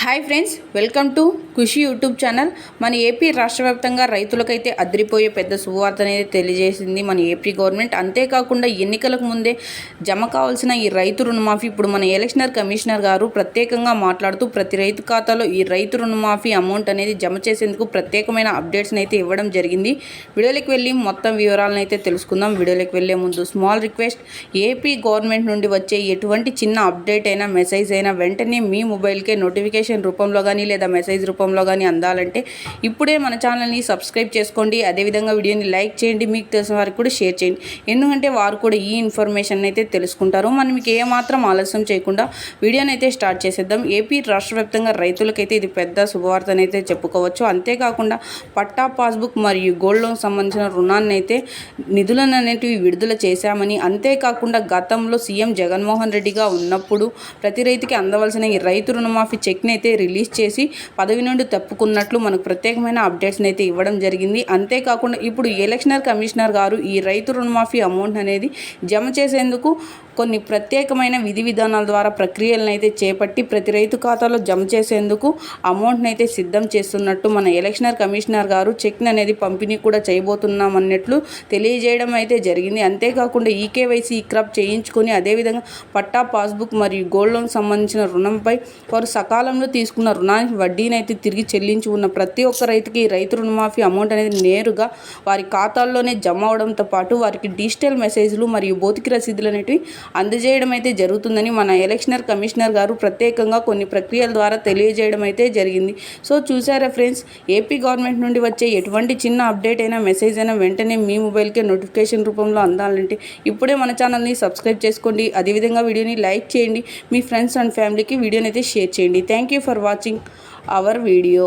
Hi friends, welcome to Khushi YouTube channel. మన ఏపీ రాష్ట్ర వ్యాప్తంగా రైతులకైతే అదిరిపోయే పెద్ద శుభవార్త అనేది తెలియజేసింది మన ఏపీ గవర్నమెంట్. అంతేకాకుండా ఎన్నికలకు ముందే జమ కావాల్సిన ఈ రైతు రుణమాఫీ ఇప్పుడు మన ఎలక్షనర్ కమిషనర్ గారు ప్రత్యేకంగా మాట్లాడుతూ ప్రతి రైతు ఖాతాలో ఈ రైతు రుణమాఫీ అమౌంట్ అనేది జమ చేసేందుకు ప్రత్యేకమైన అప్డేట్స్ని అయితే ఇవ్వడం జరిగింది. వీడియోలోకి వెళ్ళి మొత్తం వివరాలను అయితే తెలుసుకుందాం. వీడియోలోకి వెళ్ళే ముందు స్మాల్ రిక్వెస్ట్, ఏపీ గవర్నమెంట్ నుండి వచ్చే ఎటువంటి చిన్న అప్డేట్ అయినా మెసేజ్ అయినా వెంటనే మీ మొబైల్కే నోటిఫికేషన్ రూపంలో కానీ లేదా మెసేజ్ రూపంలో కానీ అందాలంటే ఇప్పుడే మన ఛానల్ని సబ్స్క్రైబ్ చేసుకోండి. అదేవిధంగా వీడియోని లైక్ చేయండి, మీకు తెలిసిన వారికి కూడా షేర్ చేయండి. ఎందుకంటే వారు కూడా ఈ ఇన్ఫర్మేషన్ అయితే తెలుసుకుంటారు. మనం మీకు ఏమాత్రం ఆలస్యం చేయకుండా వీడియోని అయితే స్టార్ట్ చేసేద్దాం. ఏపీ రాష్ట్ర వ్యాప్తంగా రైతులకైతే ఇది పెద్ద శుభవార్తని అయితే చెప్పుకోవచ్చు. అంతేకాకుండా పట్టా పాస్బుక్ మరియు గోల్డ్ లోన్ సంబంధించిన రుణాన్ని అయితే నిధులను అనేటివి విడుదల చేశామని, అంతేకాకుండా గతంలో సీఎం జగన్మోహన్ రెడ్డిగా ఉన్నప్పుడు ప్రతి రైతుకి అందవలసిన ఈ రైతు రుణమాఫీ చెక్ని అయితే రిలీజ్ చేసి పదవి నుండి తప్పుకున్నట్లు మనకు ప్రత్యేకమైన అప్డేట్స్ని అయితే ఇవ్వడం జరిగింది. అంతేకాకుండా ఇప్పుడు ఎలక్షనర్ కమిషనర్ గారు ఈ రైతు రుణమాఫీ అమౌంట్ అనేది జమ చేసేందుకు కొన్ని ప్రత్యేకమైన విధి విధానాల ద్వారా ప్రక్రియలను అయితే చేపట్టి ప్రతి రైతు ఖాతాలో జమ చేసేందుకు అమౌంట్ని అయితే సిద్ధం చేస్తున్నట్టు మన ఎలక్షనర్ కమిషనర్ గారు చెక్ని అనేది పంపిణీ కూడా చేయబోతున్నామన్నట్లు తెలియజేయడం అయితే జరిగింది. అంతేకాకుండా ఈకేవైసీ క్రాప్ చేయించుకొని అదేవిధంగా పట్టా పాస్బుక్ మరియు గోల్డ్ లోన్ సంబంధించిన రుణంపై వారు సకాలంలో తీసుకున్న రుణానికి వడ్డీని అయితే తిరిగి చెల్లించి ఉన్న ప్రతి ఒక్క రైతుకి రైతు రుణమాఫీ అమౌంట్ అనేది నేరుగా వారి ఖాతాల్లోనే జమ అవడంతో పాటు వారికి డిజిటల్ మెసేజ్లు మరియు భౌతిక రసీదులు అనేటివి అందజేయడం అయితే జరుగుతుందని మన ఎలక్షనర్ కమిషనర్ గారు ప్రత్యేకంగా కొన్ని ప్రక్రియల ద్వారా తెలియజేయడం అయితే జరిగింది. సో చూసారా ఫ్రెండ్స్, ఏపీ గవర్నమెంట్ నుండి వచ్చే ఎటువంటి చిన్న అప్డేట్ అయినా మెసేజ్ అయినా వెంటనే మీ మొబైల్కే నోటిఫికేషన్ రూపంలో అందాలంటే ఇప్పుడే మన ఛానల్ని సబ్స్క్రైబ్ చేసుకోండి. అదేవిధంగా వీడియోని లైక్ చేయండి, మీ ఫ్రెండ్స్ అండ్ ఫ్యామిలీకి వీడియోని అయితే షేర్ చేయండి. Thank you for watching our video.